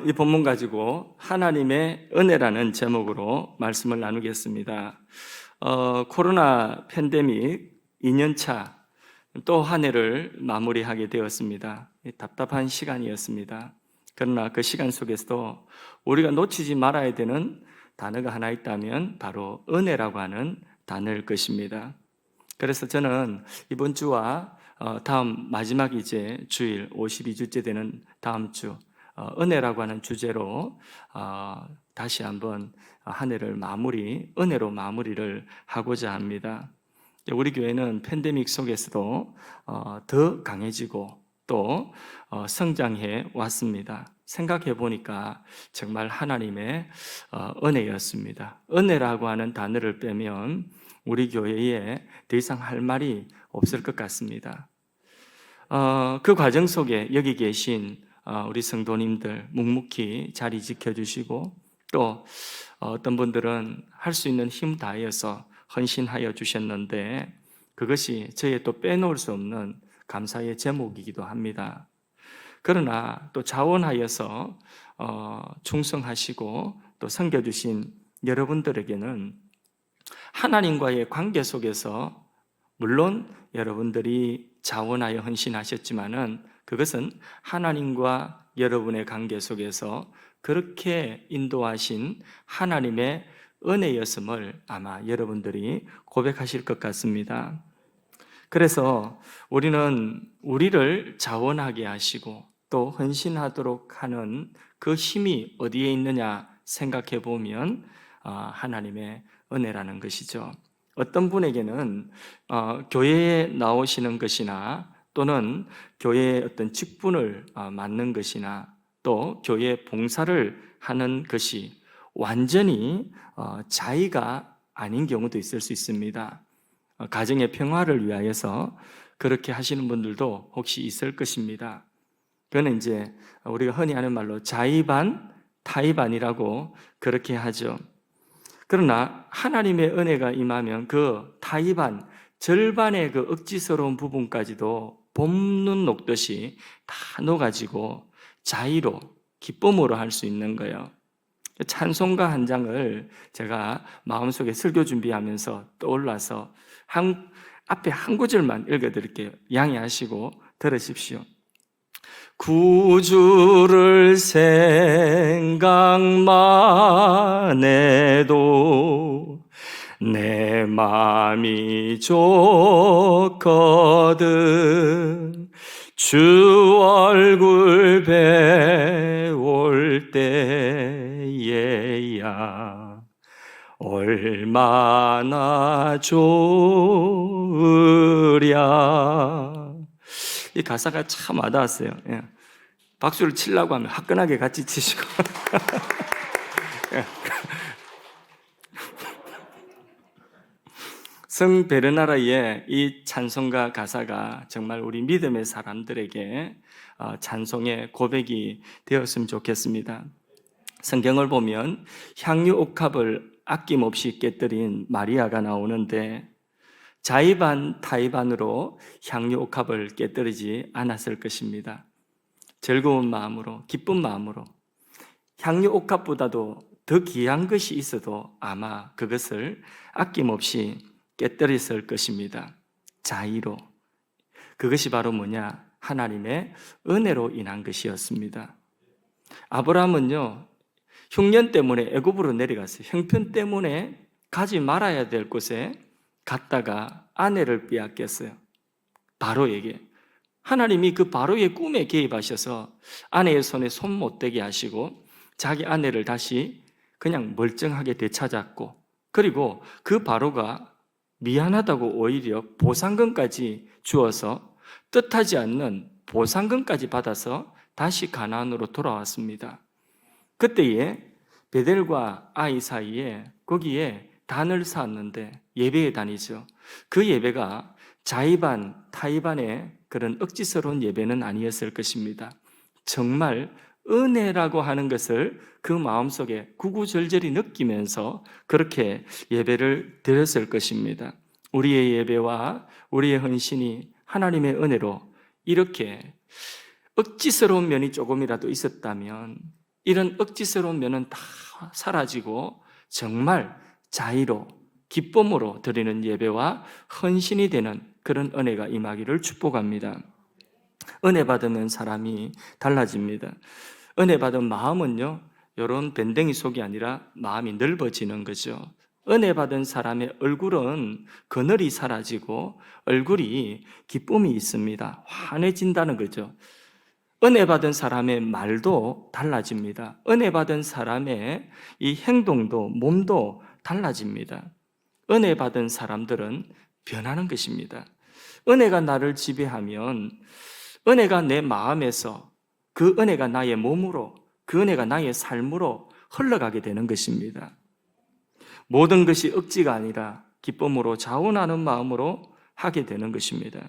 이 본문 가지고 하나님의 은혜라는 제목으로 말씀을 나누겠습니다. 코로나 팬데믹 2년차 또 한 해를 마무리하게 되었습니다. 답답한 시간이었습니다. 그러나 그 시간 속에서도 우리가 놓치지 말아야 되는 단어가 하나 있다면 바로 은혜라고 하는 단어일 것입니다. 그래서 저는 이번 주와 다음 마지막 이제 주일 52주째 되는 다음 주 은혜라고 하는 주제로 다시 한번 한 해를 은혜로 마무리를 하고자 합니다. 우리 교회는 팬데믹 속에서도 더 강해지고 또 성장해 왔습니다. 생각해 보니까 정말 하나님의 은혜였습니다. 은혜라고 하는 단어를 빼면 우리 교회에 더 이상 할 말이 없을 것 같습니다. 그 과정 속에 여기 계신 우리 성도님들 묵묵히 자리 지켜주시고 또 어떤 분들은 할 수 있는 힘 다해서 헌신하여 주셨는데 그것이 저의 또 빼놓을 수 없는 감사의 제목이기도 합니다. 그러나 또 자원하여서 충성하시고 또 섬겨주신 여러분들에게는 하나님과의 관계 속에서 물론 여러분들이 자원하여 헌신하셨지만은 그것은 하나님과 여러분의 관계 속에서 그렇게 인도하신 하나님의 은혜였음을 아마 여러분들이 고백하실 것 같습니다. 그래서 우리는 우리를 자원하게 하시고 또 헌신하도록 하는 그 힘이 어디에 있느냐 생각해 보면 하나님의 은혜라는 것이죠. 어떤 분에게는 교회에 나오시는 것이나 또는 교회의 어떤 직분을 맡는 것이나 또 교회 봉사를 하는 것이 완전히 자의가 아닌 경우도 있을 수 있습니다. 가정의 평화를 위하여서 그렇게 하시는 분들도 혹시 있을 것입니다. 그거는 이제 우리가 흔히 하는 말로 자의 반, 타의 반이라고 그렇게 하죠. 그러나 하나님의 은혜가 임하면 그 타의 반, 절반의 그 억지스러운 부분까지도 봄눈 녹듯이 다 녹아지고 자의로, 기쁨으로 할 수 있는 거예요. 찬송가 한 장을 제가 마음속에 설교 준비하면서 떠올라서 앞에 한 구절만 읽어드릴게요. 양해하시고 들으십시오. 구주를 생각만 해도 내 마음이 좋거든 주 얼굴 배울 때에야 얼마나 좋으랴. 이 가사가 참 와닿았어요. 예. 박수를 치려고 하면 화끈하게 같이 치시고 예. 성 베르나라의 이 찬송가 가사가 정말 우리 믿음의 사람들에게 찬송의 고백이 되었으면 좋겠습니다. 성경을 보면 향유 옥합을 아낌없이 깨뜨린 마리아가 나오는데 자의 반 타의 반으로 향유 옥합을 깨뜨리지 않았을 것입니다. 즐거운 마음으로 기쁜 마음으로 향유 옥합보다도 더 귀한 것이 있어도 아마 그것을 아낌없이 깨뜨렸을 것입니다. 자의로. 그것이 바로 뭐냐? 하나님의 은혜로 인한 것이었습니다. 아브라함은요, 흉년 때문에 애굽으로 내려갔어요. 형편 때문에 가지 말아야 될 곳에 갔다가 아내를 빼앗겼어요. 바로에게. 하나님이 그 바로의 꿈에 개입하셔서 아내의 손에 손 못 대게 하시고 자기 아내를 다시 그냥 멀쩡하게 되찾았고 그리고 그 바로가 미안하다고 오히려 보상금까지 주어서 뜻하지 않는 보상금까지 받아서 다시 가나안으로 돌아왔습니다. 그때에 베델과 아이 사이에 거기에 단을 쌓았는데 예배에 다니죠. 그 예배가 자의반, 타의반의 그런 억지스러운 예배는 아니었을 것입니다. 정말 은혜라고 하는 것을 그 마음속에 구구절절히 느끼면서 그렇게 예배를 드렸을 것입니다. 우리의 예배와 우리의 헌신이 하나님의 은혜로 이렇게 억지스러운 면이 조금이라도 있었다면 이런 억지스러운 면은 다 사라지고 정말 자의로 기쁨으로 드리는 예배와 헌신이 되는 그런 은혜가 임하기를 축복합니다. 은혜 받으면 사람이 달라집니다. 은혜 받은 마음은요, 이런 밴댕이 속이 아니라 마음이 넓어지는 거죠. 은혜 받은 사람의 얼굴은 그늘이 사라지고 얼굴이 기쁨이 있습니다. 환해진다는 거죠. 은혜 받은 사람의 말도 달라집니다. 은혜 받은 사람의 이 행동도 몸도 달라집니다. 은혜 받은 사람들은 변하는 것입니다. 은혜가 나를 지배하면 은혜가 내 마음에서 그 은혜가 나의 몸으로, 그 은혜가 나의 삶으로 흘러가게 되는 것입니다. 모든 것이 억지가 아니라 기쁨으로 자원하는 마음으로 하게 되는 것입니다.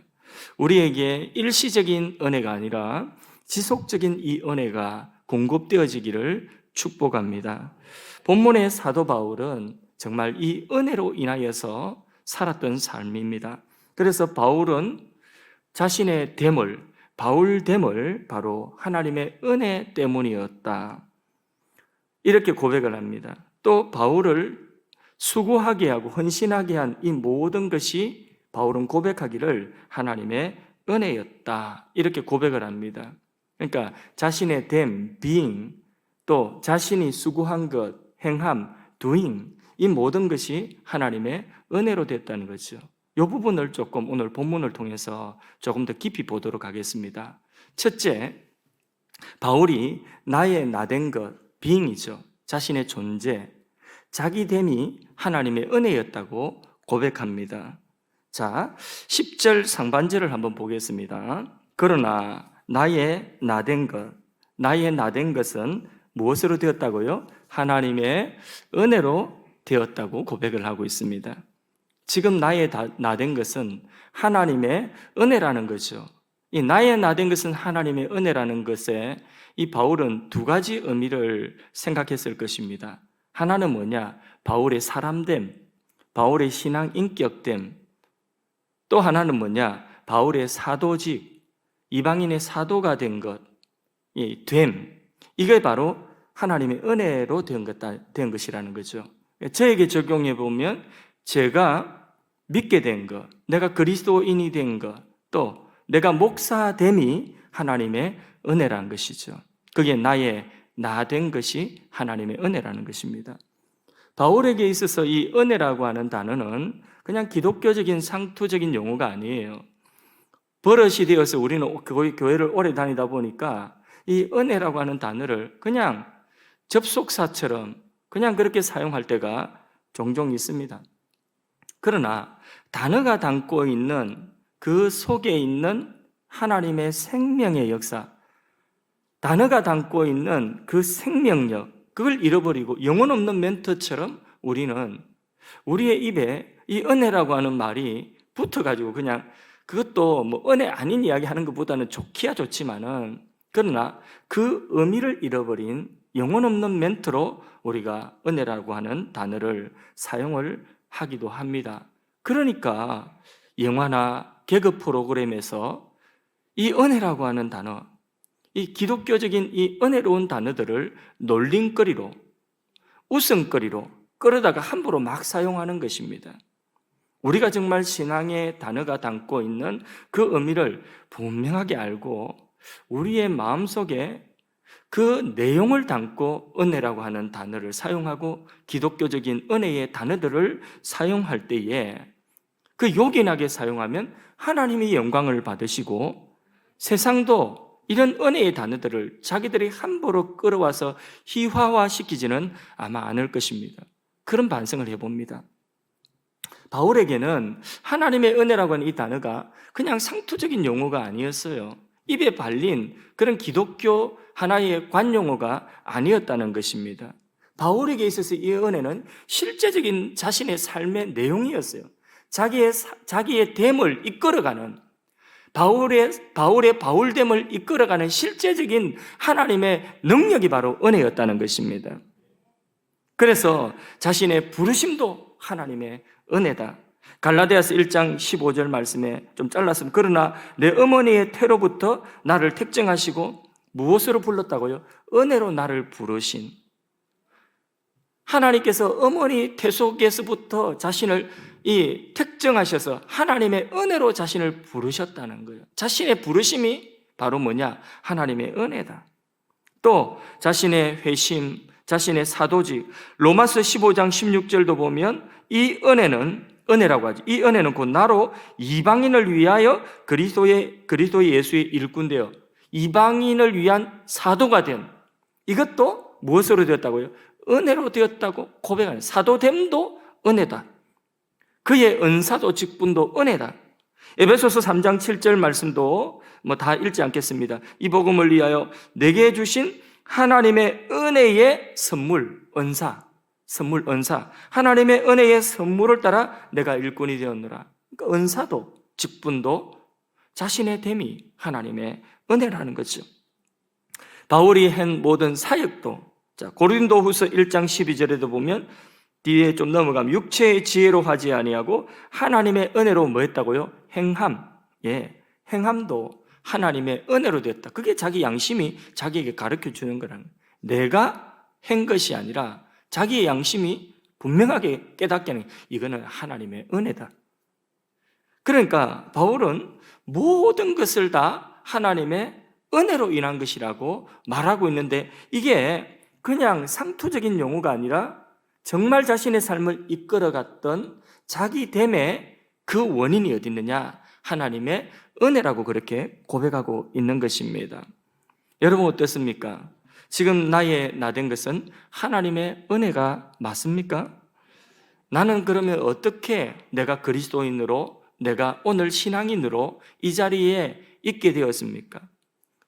우리에게 일시적인 은혜가 아니라 지속적인 이 은혜가 공급되어지기를 축복합니다. 본문의 사도 바울은 정말 이 은혜로 인하여서 살았던 삶입니다. 그래서 바울은 자신의 됨을, 바울됨을 바로 하나님의 은혜 때문이었다, 이렇게 고백을 합니다. 또 바울을 수고하게 하고 헌신하게 한 이 모든 것이 바울은 고백하기를 하나님의 은혜였다, 이렇게 고백을 합니다. 그러니까 자신의 됨, being, 또 자신이 수고한 것, 행함, doing, 이 모든 것이 하나님의 은혜로 됐다는 거죠. 이 부분을 조금 오늘 본문을 통해서 조금 더 깊이 보도록 하겠습니다. 첫째, 바울이 나의 나된 것, being이죠. 자신의 존재, 자기됨이 하나님의 은혜였다고 고백합니다. 자, 10절 상반절을 한번 보겠습니다. 그러나 나의 나된 것, 나의 나된 것은 무엇으로 되었다고요? 하나님의 은혜로 되었다고 고백을 하고 있습니다. 지금 나의 나된 것은 하나님의 은혜라는 거죠. 이 나의 나된 것은 하나님의 은혜라는 것에 이 바울은 두 가지 의미를 생각했을 것입니다. 하나는 뭐냐? 바울의 사람됨, 바울의 신앙 인격됨. 또 하나는 뭐냐? 바울의 사도직, 이방인의 사도가 된 것, 이 됨. 이게 바로 하나님의 은혜로 된 것이라는 거죠. 저에게 적용해 보면 제가 믿게 된 것, 내가 그리스도인이 된 것, 또 내가 목사됨이 하나님의 은혜라는 것이죠. 그게 나의 나 된 것이 하나님의 은혜라는 것입니다. 바울에게 있어서 이 은혜라고 하는 단어는 그냥 기독교적인 상투적인 용어가 아니에요. 버릇이 되어서 우리는 교회를 오래 다니다 보니까 이 은혜라고 하는 단어를 그냥 접속사처럼 그냥 그렇게 사용할 때가 종종 있습니다. 그러나 단어가 담고 있는 그 속에 있는 하나님의 생명의 역사, 단어가 담고 있는 그 생명력, 그걸 잃어버리고 영혼 없는 멘트처럼 우리는 우리의 입에 이 은혜라고 하는 말이 붙어가지고 그냥 그것도 뭐 은혜 아닌 이야기 하는 것보다는 좋기야 좋지만은, 그러나 그 의미를 잃어버린 영혼 없는 멘트로 우리가 은혜라고 하는 단어를 사용을 하기도 합니다. 그러니까 영화나 개그 프로그램에서 이 은혜라고 하는 단어, 이 기독교적인 이 은혜로운 단어들을 놀림거리로, 웃음거리로 끌어다가 함부로 막 사용하는 것입니다. 우리가 정말 신앙의 단어가 담고 있는 그 의미를 분명하게 알고 우리의 마음속에 그 내용을 담고 은혜라고 하는 단어를 사용하고 기독교적인 은혜의 단어들을 사용할 때에 그 요긴하게 사용하면 하나님이 영광을 받으시고 세상도 이런 은혜의 단어들을 자기들이 함부로 끌어와서 희화화시키지는 아마 않을 것입니다. 그런 반성을 해봅니다. 바울에게는 하나님의 은혜라고 하는 이 단어가 그냥 상투적인 용어가 아니었어요. 입에 발린 그런 기독교 하나의 관용어가 아니었다는 것입니다. 바울에게 있어서 이 은혜는 실제적인 자신의 삶의 내용이었어요. 자기의 됨을 이끌어가는, 바울의 바울됨을 이끌어가는 실제적인 하나님의 능력이 바로 은혜였다는 것입니다. 그래서 자신의 부르심도 하나님의 은혜다. 갈라디아서 1장 15절 말씀에 좀 잘랐으면, 그러나 내 어머니의 태로부터 나를 택정하시고 무엇으로 불렀다고요? 은혜로 나를 부르신. 하나님께서 어머니 태 속에서부터 자신을 택정하셔서 하나님의 은혜로 자신을 부르셨다는 거예요. 자신의 부르심이 바로 뭐냐? 하나님의 은혜다. 또 자신의 회심, 자신의 사도직, 로마서 15장 16절도 보면 이 은혜라고 하죠. 이 은혜는 곧 나로 이방인을 위하여 그리스도의 예수의 일꾼되어 이방인을 위한 사도가 된, 이것도 무엇으로 되었다고요? 은혜로 되었다고 고백하는, 사도됨도 은혜다. 그의 은사도 직분도 은혜다. 에베소서 3장 7절 말씀도 다 읽지 않겠습니다. 이 복음을 위하여 내게 주신 하나님의 은혜의 선물, 은사. 하나님의 은혜의 선물을 따라 내가 일꾼이 되었노라. 그러니까 은사도 직분도 자신의 됨이 하나님의 은혜라는 거죠. 바울이 한 모든 사역도, 고린도후서 1장 12절에도 보면, 뒤에 좀 넘어가면 육체의 지혜로 하지 아니하고 하나님의 은혜로 뭐 했다고요? 행함도 하나님의 은혜로 됐다. 그게 자기 양심이 자기에게 가르쳐 주는 거라는 거예요. 내가 한 것이 아니라 자기의 양심이 분명하게 깨닫게 하는, 이거는 하나님의 은혜다. 그러니까 바울은 모든 것을 다 하나님의 은혜로 인한 것이라고 말하고 있는데, 이게 그냥 상투적인 용어가 아니라 정말 자신의 삶을 이끌어갔던 자기 됨의 그 원인이 어디 있느냐? 하나님의 은혜라고 그렇게 고백하고 있는 것입니다. 여러분 어떻습니까? 지금 나의 나된 것은 하나님의 은혜가 맞습니까? 나는 그러면 어떻게 내가 그리스도인으로, 내가 오늘 신앙인으로 이 자리에 있게 되었습니까?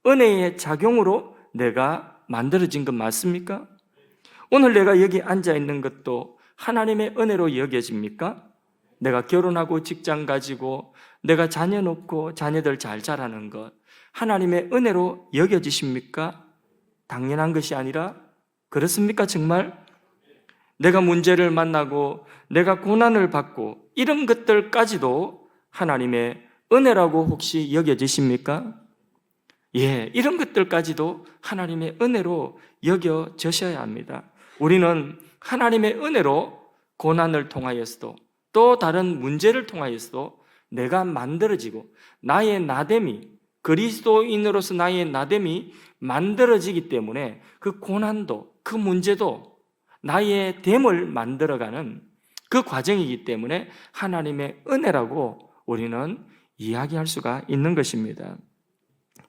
은혜의 작용으로 내가 만들어진 것 맞습니까? 오늘 내가 여기 앉아 있는 것도 하나님의 은혜로 여겨집니까? 내가 결혼하고 직장 가지고 내가 자녀 놓고 자녀들 잘 자라는 것, 하나님의 은혜로 여겨지십니까? 당연한 것이 아니라, 그렇습니까 정말? 내가 문제를 만나고 내가 고난을 받고 이런 것들까지도 하나님의 은혜라고 혹시 여겨지십니까? 이런 것들까지도 하나님의 은혜로 여겨지셔야 합니다. 우리는 하나님의 은혜로 고난을 통하여서도, 또 다른 문제를 통하여서도 내가 만들어지고, 나의 나됨이, 그리스도인으로서 나의 나됨이 만들어지기 때문에 그 고난도, 그 문제도 나의 됨을 만들어가는 그 과정이기 때문에 하나님의 은혜라고 우리는 이야기할 수가 있는 것입니다.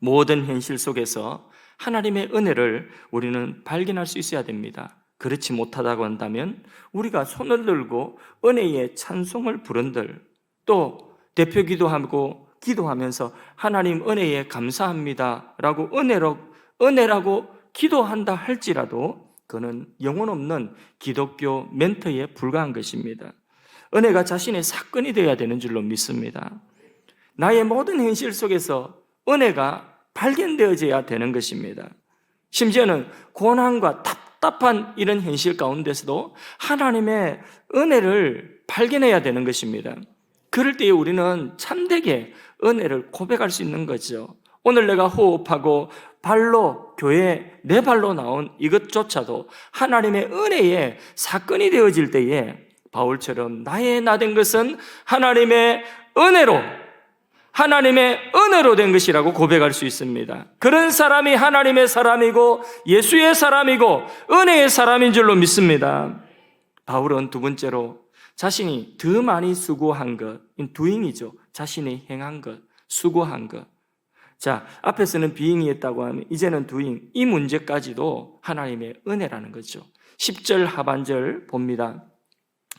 모든 현실 속에서 하나님의 은혜를 우리는 발견할 수 있어야 됩니다. 그렇지 못하다고 한다면 우리가 손을 들고 은혜의 찬송을 부른들, 또 대표 기도하고 기도하면서 하나님 은혜에 감사합니다 라고 은혜라고 기도한다 할지라도 그는 영혼 없는 기독교 멘트에 불과한 것입니다. 은혜가 자신의 사건이 되어야 되는 줄로 믿습니다. 나의 모든 현실 속에서 은혜가 발견되어져야 되는 것입니다. 심지어는 고난과 답답한 이런 현실 가운데서도 하나님의 은혜를 발견해야 되는 것입니다. 그럴 때에 우리는 참되게 은혜를 고백할 수 있는 거죠. 오늘 내가 호흡하고 발로 교회에 내 발로 나온 이것조차도 하나님의 은혜의 사건이 되어질 때에 바울처럼 나의 나된 것은 하나님의 은혜로 된 것이라고 고백할 수 있습니다. 그런 사람이 하나님의 사람이고 예수의 사람이고 은혜의 사람인 줄로 믿습니다. 바울은 두 번째로 자신이 더 많이 수고한 것, doing이죠. 자신이 행한 것, 수고한 것. 자, 앞에서는 being이었다고 하면 이제는 doing, 이 문제까지도 하나님의 은혜라는 거죠. 10절 하반절 봅니다.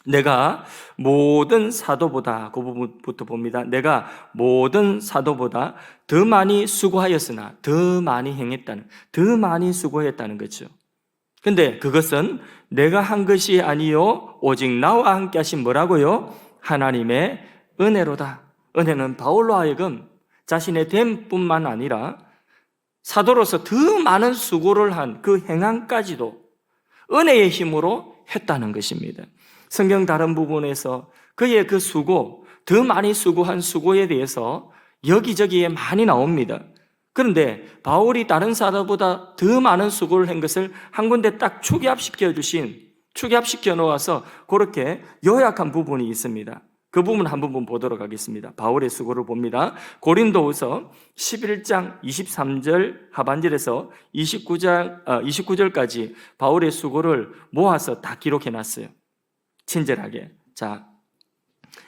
내가 모든 사도보다, 그 부분부터 봅니다. 내가 모든 사도보다 더 많이 수고하였으나, 더 많이 행했다는, 더 많이 수고했다는 거죠. 근데 그것은 내가 한 것이 아니요 오직 나와 함께 하신 뭐라고요? 하나님의 은혜로다. 은혜는 바울로 하여금 자신의 됨뿐만 아니라 사도로서 더 많은 수고를 한 그 행함까지도 은혜의 힘으로 했다는 것입니다. 성경 다른 부분에서 그의 그 수고, 더 많이 수고한 수고에 대해서 여기저기에 많이 나옵니다. 그런데 바울이 다른 사람보다 더 많은 수고를 한 것을 한 군데 딱 축약시켜 놓아서 그렇게 요약한 부분이 있습니다. 그 부분 한번 보도록 하겠습니다. 바울의 수고를 봅니다. 고린도후서 11장 23절 하반절에서 29절까지 바울의 수고를 모아서 다 기록해 놨어요. 친절하게. 자,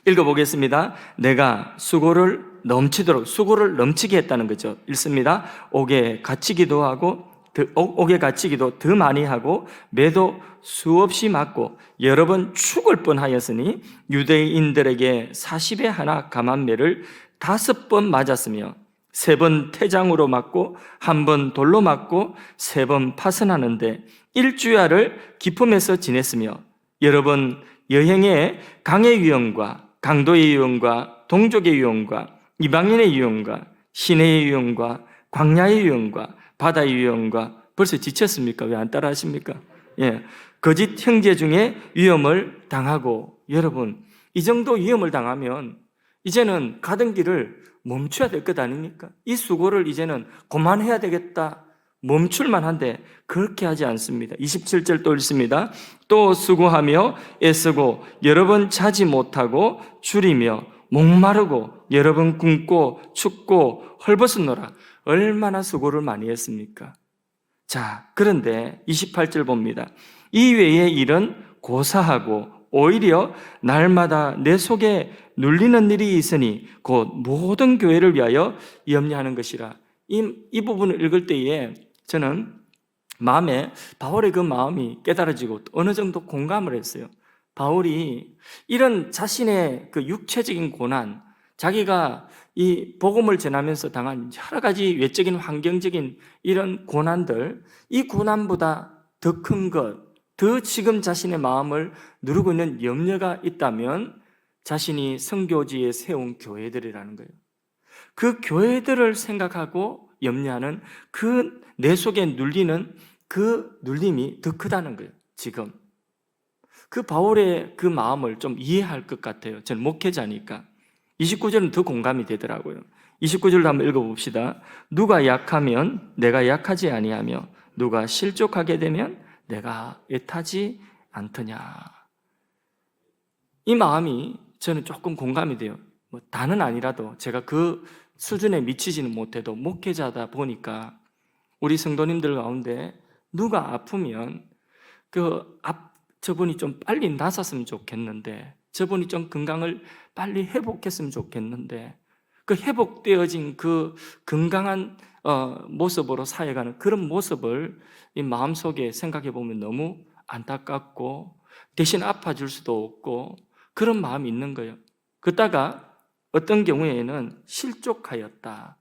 읽어보겠습니다. 내가 수고를 넘치게 했다는 거죠. 읽습니다. 옥에 갇히기도 더 많이 하고 매도 수없이 맞고 여러 번 죽을 뻔하였으니 유대인들에게 40에 하나 감한 매를 5번 맞았으며 3번 태장으로 맞고 1번 돌로 맞고 3번 파선하는데 일주야를 기품에서 지냈으며 여러 번 여행에 강의 유형과 강도의 유형과 동족의 유형과 이방인의 유형과 시내의 유형과 광야의 유형과 바다의 유형과 벌써 지쳤습니까? 왜 안 따라 하십니까? 예. 거짓 형제 중에 위험을 당하고 여러분 이 정도 위험을 당하면 이제는 가던 길을 멈춰야 될 것 아닙니까? 이 수고를 이제는 그만해야 되겠다. 멈출만 한데 그렇게 하지 않습니다. 27절 또 읽습니다. 또 수고하며 애쓰고 여러 번 자지 못하고 줄이며 목마르고 여러 번 굶고 춥고 헐벗었노라. 얼마나 수고를 많이 했습니까? 자, 그런데 28절 봅니다. 이 외의 일은 고사하고 오히려 날마다 내 속에 눌리는 일이 있으니 곧 모든 교회를 위하여 염려하는 것이라. 이 부분을 읽을 때에 저는 마음에 바울의 그 마음이 깨달아지고 어느 정도 공감을 했어요. 바울이 이런 자신의 그 육체적인 고난, 자기가 이 복음을 전하면서 당한 여러 가지 외적인 환경적인 이런 고난들, 이 고난보다 더 큰 것, 더 지금 자신의 마음을 누르고 있는 염려가 있다면 자신이 선교지에 세운 교회들이라는 거예요. 그 교회들을 생각하고 염려하는 그 내 속에 눌리는 그 눌림이 더 크다는 거예요. 지금 그 바울의 그 마음을 좀 이해할 것 같아요. 저는 목회자니까. 29절은 더 공감이 되더라고요. 29절도 한번 읽어봅시다. 누가 약하면 내가 약하지 아니하며 누가 실족하게 되면 내가 애타지 않더냐. 이 마음이 저는 조금 공감이 돼요. 뭐 다는 아니라도 제가 그 수준에 미치지는 못해도 목회자다 보니까 우리 성도님들 가운데 누가 아프면 저분이 좀 빨리 낫았으면 좋겠는데, 저분이 좀 건강을 빨리 회복했으면 좋겠는데, 그 회복되어진 그 건강한 모습으로 살아가는 그런 모습을 이 마음속에 생각해 보면 너무 안타깝고 대신 아파줄 수도 없고 그런 마음이 있는 거예요. 그러다가 어떤 경우에는 실족하였다.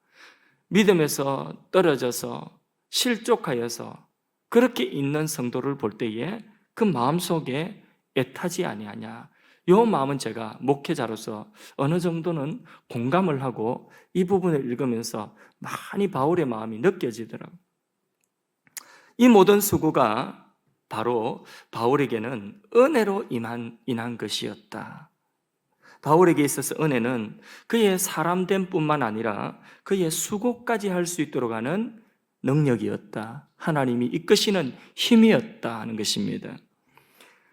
믿음에서 떨어져서 실족하여서 그렇게 있는 성도를 볼 때에 그 마음속에 애타지 아니하냐. 이 마음은 제가 목회자로서 어느 정도는 공감을 하고 이 부분을 읽으면서 많이 바울의 마음이 느껴지더라고요. 이 모든 수고가 바로 바울에게는 은혜로 인한 것이었다. 바울에게 있어서 은혜는 그의 사람됨 뿐만 아니라 그의 수고까지 할 수 있도록 하는 능력이었다. 하나님이 이끄시는 힘이었다 하는 것입니다.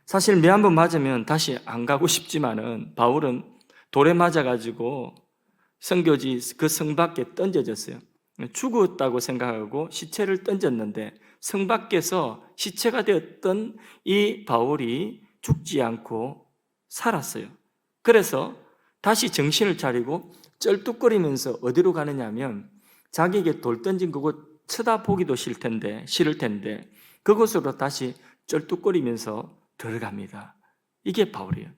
사실 매 한 번 맞으면 다시 안 가고 싶지만은 바울은 돌에 맞아가지고 선교지 그 성 밖에 던져졌어요. 죽었다고 생각하고 시체를 던졌는데 성 밖에서 시체가 되었던 이 바울이 죽지 않고 살았어요. 그래서 다시 정신을 차리고 쩔뚝거리면서 어디로 가느냐 하면 자기에게 돌 던진 그곳 쳐다보기도 싫을 텐데 그곳으로 다시 쩔뚝거리면서 들어갑니다. 이게 바울이에요.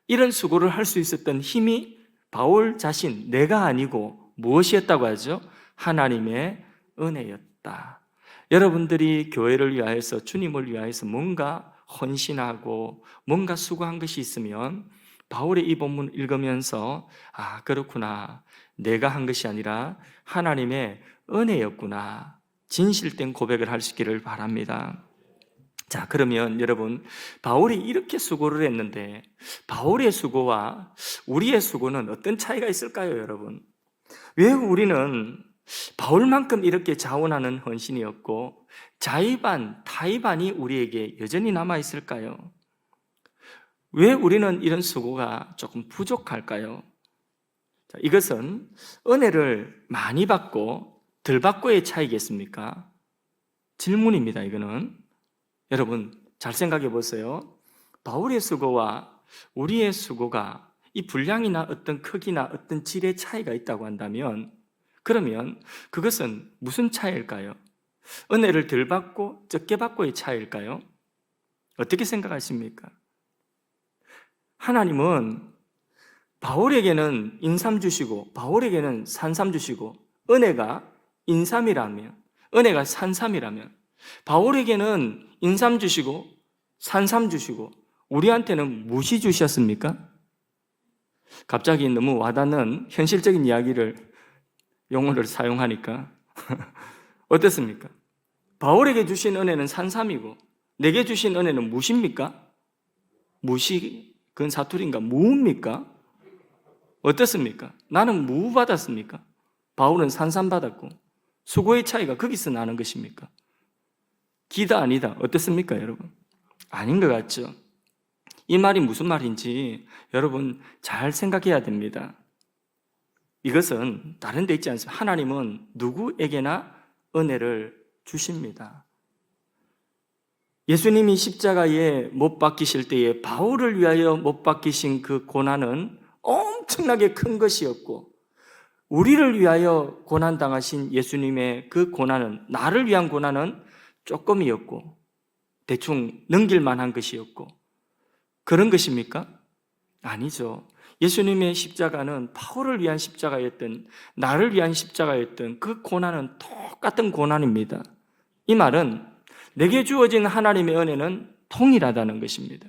이런 수고를 할 수 있었던 힘이 바울 자신, 내가 아니고 무엇이었다고 하죠? 하나님의 은혜였다. 여러분들이 교회를 위하여서, 주님을 위하여서 뭔가 헌신하고 뭔가 수고한 것이 있으면 바울의 이 본문 읽으면서 아, 그렇구나. 내가 한 것이 아니라 하나님의 은혜였구나. 진실된 고백을 할 수 있기를 바랍니다. 자, 그러면 여러분, 바울이 이렇게 수고를 했는데 바울의 수고와 우리의 수고는 어떤 차이가 있을까요, 여러분? 왜 우리는 바울만큼 이렇게 자원하는 헌신이었고 자의반, 타의반이 우리에게 여전히 남아있을까요? 왜 우리는 이런 수고가 조금 부족할까요? 자, 이것은 은혜를 많이 받고 덜 받고의 차이겠습니까? 질문입니다, 이거는. 여러분, 잘 생각해 보세요. 바울의 수고와 우리의 수고가 이 분량이나 어떤 크기나 어떤 질의 차이가 있다고 한다면, 그러면 그것은 무슨 차이일까요? 은혜를 덜 받고 적게 받고의 차이일까요? 어떻게 생각하십니까? 하나님은 바울에게는 인삼 주시고 바울에게는 산삼 주시고, 은혜가 인삼이라면, 은혜가 산삼이라면 바울에게는 인삼 주시고 산삼 주시고 우리한테는 무엇이 주셨습니까? 갑자기 너무 와닿는 현실적인 이야기를 용어를 사용하니까 어떻습니까? 바울에게 주신 은혜는 산삼이고 내게 주신 은혜는 무엇입니까? 무시, 그건 사투리인가? 무입니까? 어떻습니까? 나는 무 받았습니까? 바울은 산삼 받았고 수고의 차이가 거기서 나는 것입니까? 기다 아니다. 어떻습니까, 여러분? 아닌 것 같죠? 이 말이 무슨 말인지 여러분 잘 생각해야 됩니다. 이것은 다른 데 있지 않습니다. 하나님은 누구에게나 은혜를 주십니다. 예수님이 십자가에 못 박히실 때에 바울을 위하여 못 박히신 그 고난은 엄청나게 큰 것이었고, 우리를 위하여 고난당하신 예수님의 그 고난은, 나를 위한 고난은 조금이었고 대충 넘길 만한 것이었고, 그런 것입니까? 아니죠. 예수님의 십자가는 바울을 위한 십자가였던, 나를 위한 십자가였던 그 고난은 똑같은 고난입니다. 이 말은 내게 주어진 하나님의 은혜는 동일하다는 것입니다.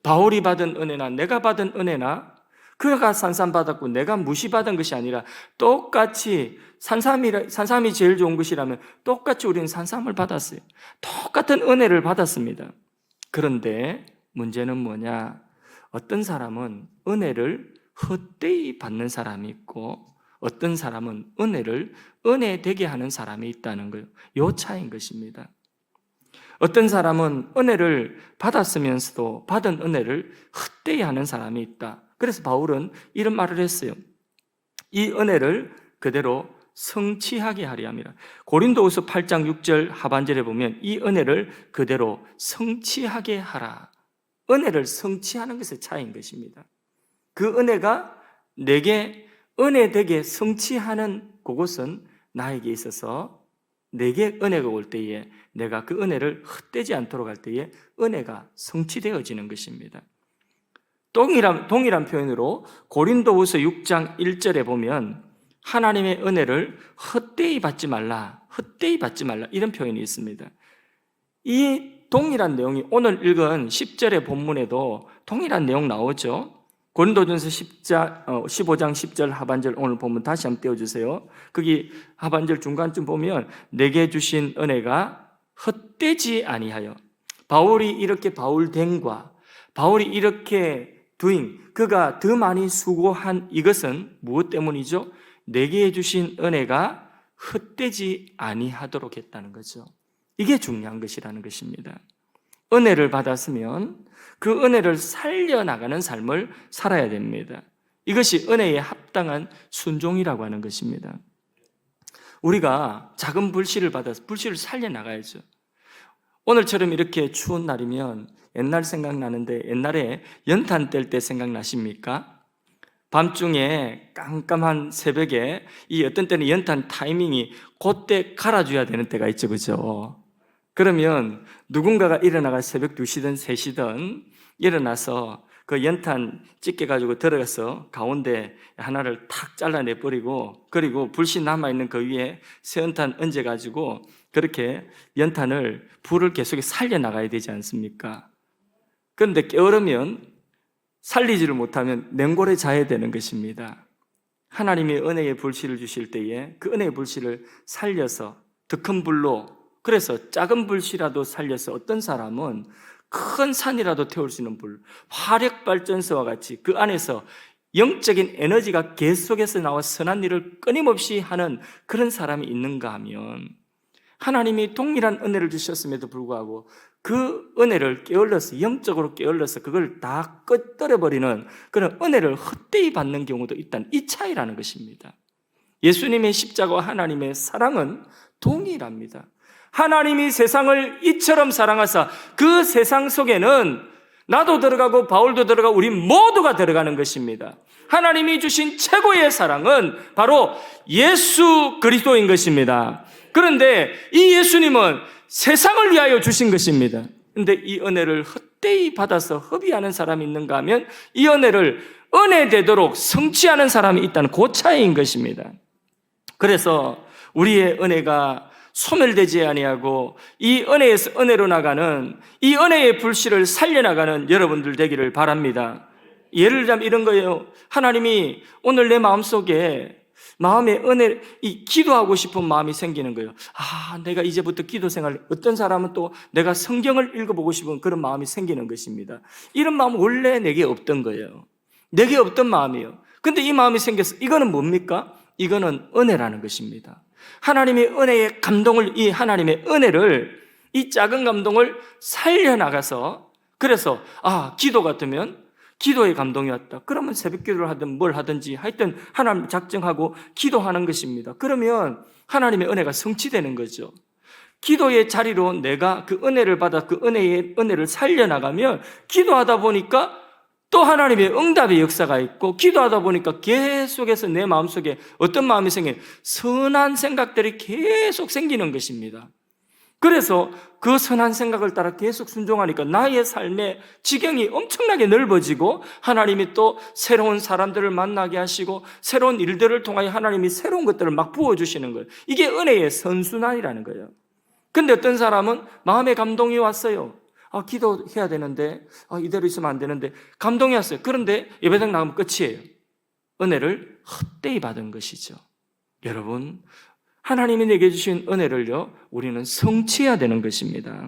바울이 받은 은혜나 내가 받은 은혜나, 그가 산삼 받았고 내가 무시 받은 것이 아니라 똑같이 산삼이 제일 좋은 것이라면 똑같이 우리는 산삼을 받았어요. 똑같은 은혜를 받았습니다. 그런데 문제는 뭐냐? 어떤 사람은 은혜를 헛되이 받는 사람이 있고 어떤 사람은 은혜를 은혜되게 하는 사람이 있다는 거예요. 이 차이인 것입니다. 어떤 사람은 은혜를 받았으면서도 받은 은혜를 헛되이 하는 사람이 있다. 그래서 바울은 이런 말을 했어요. 이 은혜를 그대로 성취하게 하려 함이라. 고린도후서 8장 6절 하반절에 보면 이 은혜를 그대로 성취하게 하라. 은혜를 성취하는 것의 차이인 것입니다. 그 은혜가 내게 은혜되게 성취하는 그것은 나에게 있어서 내게 은혜가 올 때에 내가 그 은혜를 헛되지 않도록 할 때에 은혜가 성취되어지는 것입니다. 동일한 표현으로 고린도후서 6장 1절에 보면 하나님의 은혜를 헛되이 받지 말라, 헛되이 받지 말라 이런 표현이 있습니다. 이 동일한 내용이 오늘 읽은 10절의 본문에도 동일한 내용 나오죠. 고린도전서 15장 10절 하반절 오늘 본문 다시 한번 띄워주세요. 거기 하반절 중간쯤 보면 내게 주신 은혜가 헛되지 아니하여, 바울이 이렇게 바울됨과 바울이 이렇게 그가 더 많이 수고한 이것은 무엇 때문이죠? 내게 주신 은혜가 헛되지 아니하도록 했다는 거죠. 이게 중요한 것이라는 것입니다. 은혜를 받았으면 그 은혜를 살려나가는 삶을 살아야 됩니다. 이것이 은혜에 합당한 순종이라고 하는 것입니다. 우리가 작은 불씨를 받아서 불씨를 살려나가야죠. 오늘처럼 이렇게 추운 날이면 옛날 생각나는데, 옛날에 연탄 뗄 때 생각나십니까? 밤중에 깜깜한 새벽에 이 어떤 때는 연탄 타이밍이 그때 갈아줘야 되는 때가 있죠, 그죠? 그러면 누군가가 일어나가 새벽 2시든 3시든 일어나서 그 연탄 찢게 가지고 들어가서 가운데 하나를 탁 잘라내버리고, 그리고 불씨 남아있는 그 위에 새 연탄 얹어가지고 그렇게 연탄을, 불을 계속 살려나가야 되지 않습니까? 그런데 게으르면, 살리지를 못하면 냉골에 자야 되는 것입니다. 하나님이 은혜의 불씨를 주실 때에 그 은혜의 불씨를 살려서 더 큰 불로 그래서 작은 불씨라도 살려서 어떤 사람은 큰 산이라도 태울 수 있는 불, 화력발전소와 같이 그 안에서 영적인 에너지가 계속해서 나와 선한 일을 끊임없이 하는 그런 사람이 있는가 하면, 하나님이 동일한 은혜를 주셨음에도 불구하고 그 은혜를 게을러서, 영적으로 게을러서 그걸 다 끄떡여버리는 그런 은혜를 헛되이 받는 경우도 있다는 이 차이라는 것입니다. 예수님의 십자가와 하나님의 사랑은 동일합니다. 하나님이 세상을 이처럼 사랑하사 그 세상 속에는 나도 들어가고 바울도 들어가고 우리 모두가 들어가는 것입니다. 하나님이 주신 최고의 사랑은 바로 예수 그리스도인 것입니다. 그런데 이 예수님은 세상을 위하여 주신 것입니다. 그런데 이 은혜를 헛되이 받아서 허비하는 사람이 있는가 하면 이 은혜를 은혜되도록 성취하는 사람이 있다는 그 차이인 것입니다. 그래서 우리의 은혜가 소멸되지 아니하고 이 은혜에서 은혜로 나가는, 이 은혜의 불씨를 살려나가는 여러분들 되기를 바랍니다. 예를 들자면 이런 거예요. 하나님이 오늘 내 마음속에 마음의 은혜, 이 기도하고 싶은 마음이 생기는 거예요. 내가 이제부터 기도 생활, 어떤 사람은 또 내가 성경을 읽어보고 싶은 그런 마음이 생기는 것입니다. 이런 마음은 원래 내게 없던 거예요. 내게 없던 마음이에요. 근데 이 마음이 생겼어. 이거는 뭡니까? 이거는 은혜라는 것입니다. 하나님의 은혜의 감동을, 이 하나님의 은혜를, 이 작은 감동을 살려나가서, 그래서 기도 같으면 기도의 감동이 왔다. 그러면 새벽 기도를 하든 뭘 하든지 하여튼 하나님 작정하고 기도하는 것입니다. 그러면 하나님의 은혜가 성취되는 거죠. 기도의 자리로 내가 그 은혜를 받아 그 은혜를 살려나가면 기도하다 보니까 또 하나님의 응답의 역사가 있고, 기도하다 보니까 계속해서 내 마음속에 어떤 마음이 생겨요? 선한 생각들이 계속 생기는 것입니다. 그래서 그 선한 생각을 따라 계속 순종하니까 나의 삶의 지경이 엄청나게 넓어지고, 하나님이 또 새로운 사람들을 만나게 하시고 새로운 일들을 통하여 하나님이 새로운 것들을 막 부어주시는 거예요. 이게 은혜의 선순환이라는 거예요. 근데 어떤 사람은 마음의 감동이 왔어요. 기도해야 되는데 이대로 있으면 안 되는데 감동이 왔어요. 그런데 예배당 나가면 끝이에요. 은혜를 헛되이 받은 것이죠. 여러분, 하나님이 내게 주신 은혜를요, 우리는 성취해야 되는 것입니다.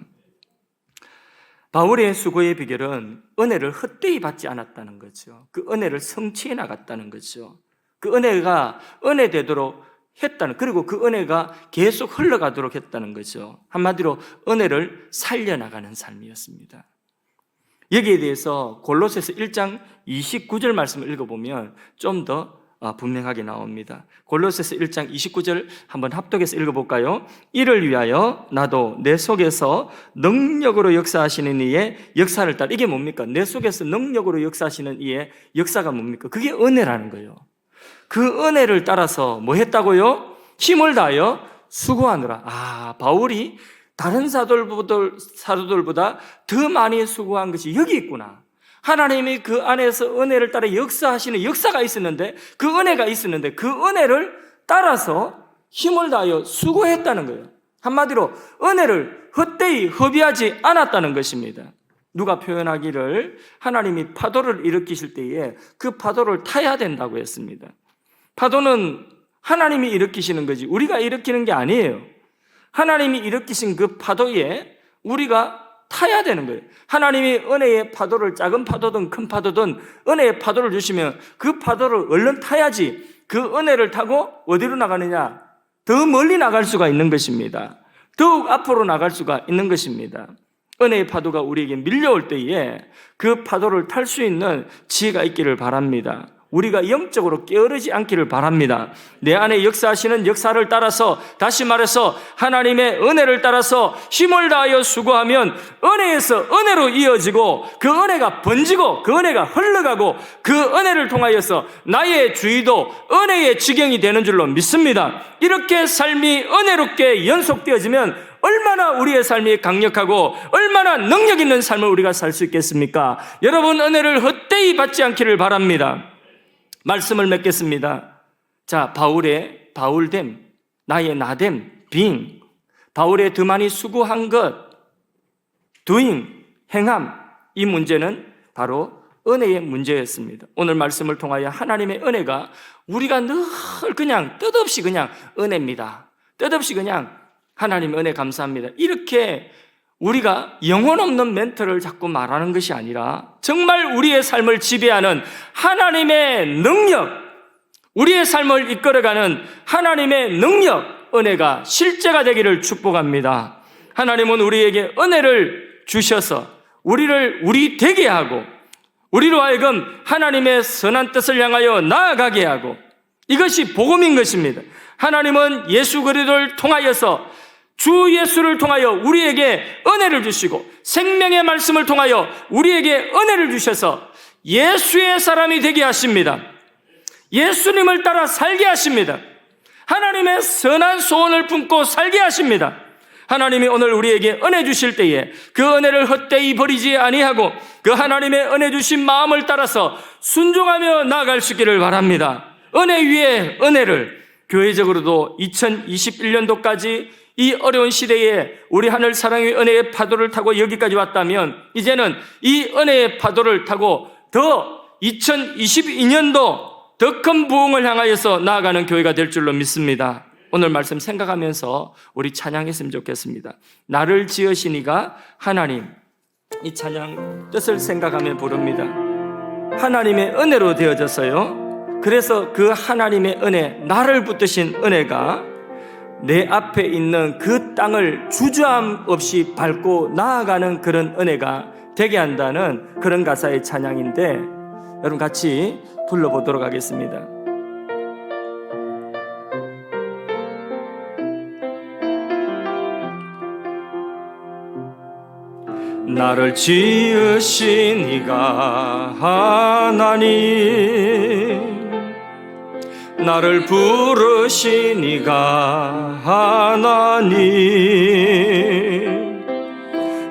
바울의 수고의 비결은 은혜를 헛되이 받지 않았다는 거죠. 그 은혜를 성취해 나갔다는 거죠. 그 은혜가 은혜되도록 했다는, 그리고 그 은혜가 계속 흘러가도록 했다는 거죠. 한마디로 은혜를 살려나가는 삶이었습니다. 여기에 대해서 골로새서 1장 29절 말씀을 읽어보면 좀 더 분명하게 나옵니다. 골로새서 1장 29절 한번 합독해서 읽어볼까요? 이를 위하여 나도 내 속에서 능력으로 역사하시는 이의 역사를 따라. 이게 뭡니까? 내 속에서 능력으로 역사하시는 이의 역사가 뭡니까? 그게 은혜라는 거예요. 그 은혜를 따라서 뭐 했다고요? 힘을 다하여 수고하느라. 바울이 다른 사도들보다 더 많이 수고한 것이 여기 있구나. 하나님이 그 안에서 은혜를 따라 역사하시는 역사가 있었는데, 그 은혜가 있었는데 그 은혜를 따라서 힘을 다하여 수고했다는 거예요. 한마디로 은혜를 헛되이 허비하지 않았다는 것입니다. 누가 표현하기를 하나님이 파도를 일으키실 때에 그 파도를 타야 된다고 했습니다. 파도는 하나님이 일으키시는 거지 우리가 일으키는 게 아니에요. 하나님이 일으키신 그 파도에 우리가 타야 되는 거예요. 하나님이 은혜의 파도를, 작은 파도든 큰 파도든 은혜의 파도를 주시면 그 파도를 얼른 타야지, 그 은혜를 타고 어디로 나가느냐? 더 멀리 나갈 수가 있는 것입니다. 더욱 앞으로 나갈 수가 있는 것입니다. 은혜의 파도가 우리에게 밀려올 때에 그 파도를 탈 수 있는 지혜가 있기를 바랍니다. 우리가 영적으로 게으르지 않기를 바랍니다. 내 안에 역사하시는 역사를 따라서, 다시 말해서 하나님의 은혜를 따라서 힘을 다하여 수고하면 은혜에서 은혜로 이어지고, 그 은혜가 번지고 그 은혜가 흘러가고 그 은혜를 통하여서 나의 주의도 은혜의 지경이 되는 줄로 믿습니다. 이렇게 삶이 은혜롭게 연속되어지면 얼마나 우리의 삶이 강력하고 얼마나 능력 있는 삶을 우리가 살 수 있겠습니까? 여러분, 은혜를 헛되이 받지 않기를 바랍니다. 말씀을 맺겠습니다. 자, 바울의 바울됨, 나의 나됨, being, 바울의 더 많이 수고한 것, doing, 행함, 이 문제는 바로 은혜의 문제였습니다. 오늘 말씀을 통하여 하나님의 은혜가 우리가 늘 그냥 뜻없이 그냥 은혜입니다, 뜻없이 그냥 하나님 은혜 감사합니다. 이렇게 우리가 영혼 없는 멘트를 자꾸 말하는 것이 아니라 정말 우리의 삶을 지배하는 하나님의 능력, 우리의 삶을 이끌어가는 하나님의 능력, 은혜가 실제가 되기를 축복합니다. 하나님은 우리에게 은혜를 주셔서 우리를 우리 되게 하고 우리로 하여금 하나님의 선한 뜻을 향하여 나아가게 하고, 이것이 복음인 것입니다. 하나님은 예수 그리스도를 통하여서, 주 예수를 통하여 우리에게 은혜를 주시고 생명의 말씀을 통하여 우리에게 은혜를 주셔서 예수의 사람이 되게 하십니다. 예수님을 따라 살게 하십니다. 하나님의 선한 소원을 품고 살게 하십니다. 하나님이 오늘 우리에게 은혜 주실 때에 그 은혜를 헛되이 버리지 아니하고 그 하나님의 은혜 주신 마음을 따라서 순종하며 나아갈 수 있기를 바랍니다. 은혜 위에 은혜를, 교회적으로도 2021년도까지 이 어려운 시대에 우리 하늘 사랑의 은혜의 파도를 타고 여기까지 왔다면, 이제는 이 은혜의 파도를 타고 더 2022년도 더 큰 부흥을 향하여서 나아가는 교회가 될 줄로 믿습니다. 오늘 말씀 생각하면서 우리 찬양했으면 좋겠습니다. 나를 지으시니가 하나님, 이 찬양 뜻을 생각하며 부릅니다. 하나님의 은혜로 되어져서요, 그래서 그 하나님의 은혜, 나를 붙드신 은혜가 내 앞에 있는 그 땅을 주저함 없이 밟고 나아가는 그런 은혜가 되게 한다는 그런 가사의 찬양인데, 여러분 같이 불러보도록 하겠습니다. 나를 지으신 이가 하나님, 나를 부르신 이가 하나님,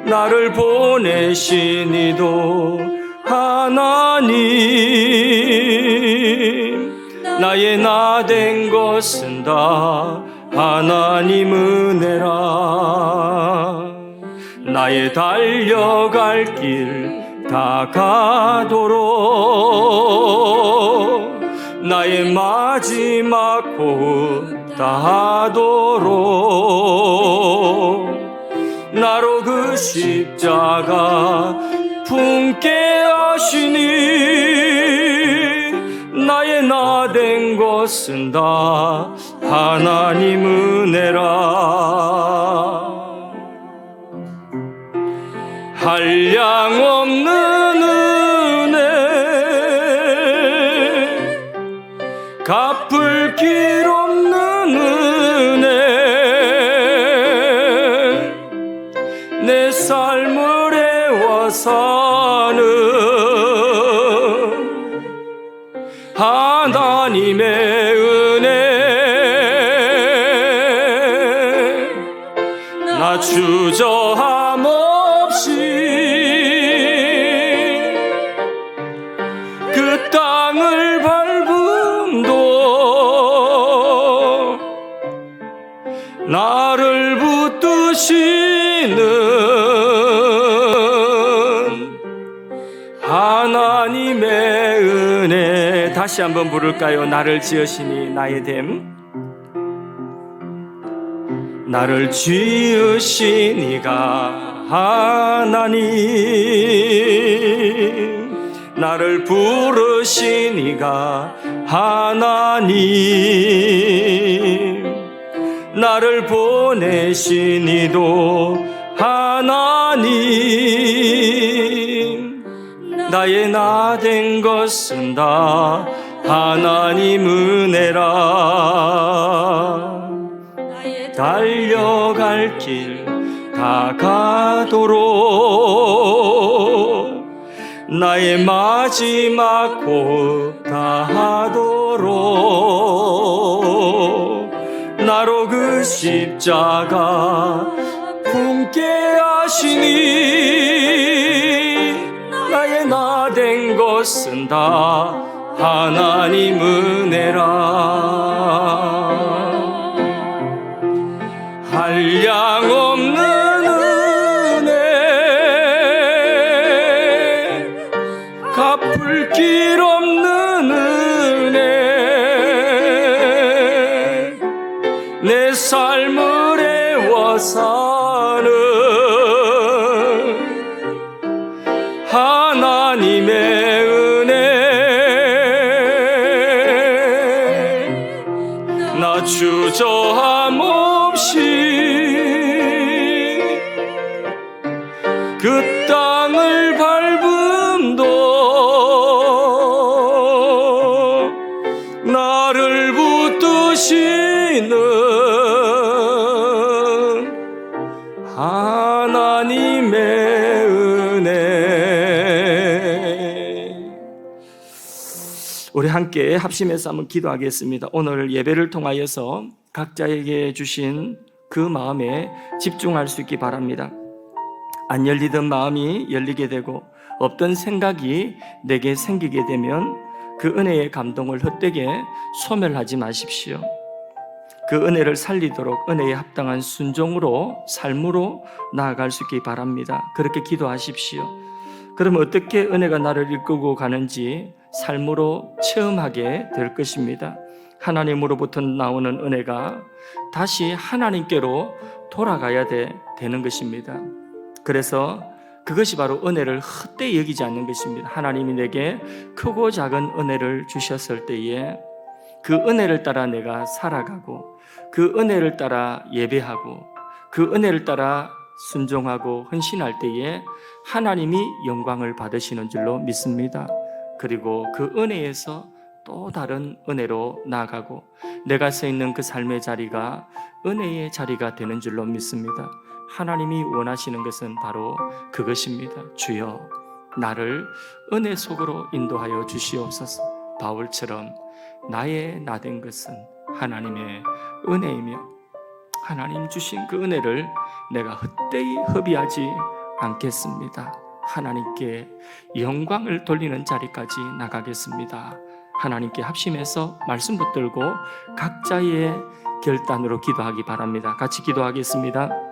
나를 보내신 이도 하나님, 나의 나 된 것은 다 하나님 은혜라. 나의 달려갈 길 다 가도록, 나의 마지막 호흡 다하도록, 나로 그 십자가 품게 하시니, 나의 나 된 것은 다 하나님 은혜라. 한량 없는 은혜, 갚을 길 없는 은혜, 내 삶을 애워 사는 하나님의 은혜, 나 주저함 그 땅을 밟음도 나를 붙드시는 하나님의 은혜. 다시 한번 부를까요? 나를 지으시니 나의 됨, 나를 지으신 이가 하나님, 나를 부르신 이가 하나님, 나를 보내신 이도 하나님, 나의 나 된 것은 다 하나님 은혜라. 달려갈 길 다 가도록, 나의 마지막 호흡 다하도록, 나로 그 십자가 품게 하시니, 나의 나 된 것은 다 하나님 은혜라. 한량 없는 은혜, 갚을 길 없는 은혜, 내 삶을 애워 나는 하나님의 은혜 나 주저함 없이 그 땅을 밟음도 나를 붙드시는 하나님의 은혜. 우리 함께 합심해서 한번 기도하겠습니다. 오늘 예배를 통하여서 각자에게 주신 그 마음에 집중할 수 있기 바랍니다. 안 열리던 마음이 열리게 되고 없던 생각이 내게 생기게 되면 그 은혜의 감동을 헛되게 소멸하지 마십시오. 그 은혜를 살리도록 은혜에 합당한 순종으로 삶으로 나아갈 수 있기 바랍니다. 그렇게 기도하십시오. 그러면 어떻게 은혜가 나를 이끌고 가는지 삶으로 체험하게 될 것입니다. 하나님으로부터 나오는 은혜가 다시 하나님께로 돌아가야 되는 것입니다. 그래서 그것이 바로 은혜를 헛되이 여기지 않는 것입니다. 하나님이 내게 크고 작은 은혜를 주셨을 때에 그 은혜를 따라 내가 살아가고 그 은혜를 따라 예배하고 그 은혜를 따라 순종하고 헌신할 때에 하나님이 영광을 받으시는 줄로 믿습니다. 그리고 그 은혜에서 또 다른 은혜로 나아가고 내가 서 있는 그 삶의 자리가 은혜의 자리가 되는 줄로 믿습니다. 하나님이 원하시는 것은 바로 그것입니다. 주여, 나를 은혜 속으로 인도하여 주시옵소서. 바울처럼 나의 나된 것은 하나님의 은혜이며 하나님 주신 그 은혜를 내가 헛되이 허비하지 않겠습니다. 하나님께 영광을 돌리는 자리까지 나가겠습니다. 하나님께 합심해서 말씀 붙들고 각자의 결단으로 기도하기 바랍니다. 같이 기도하겠습니다.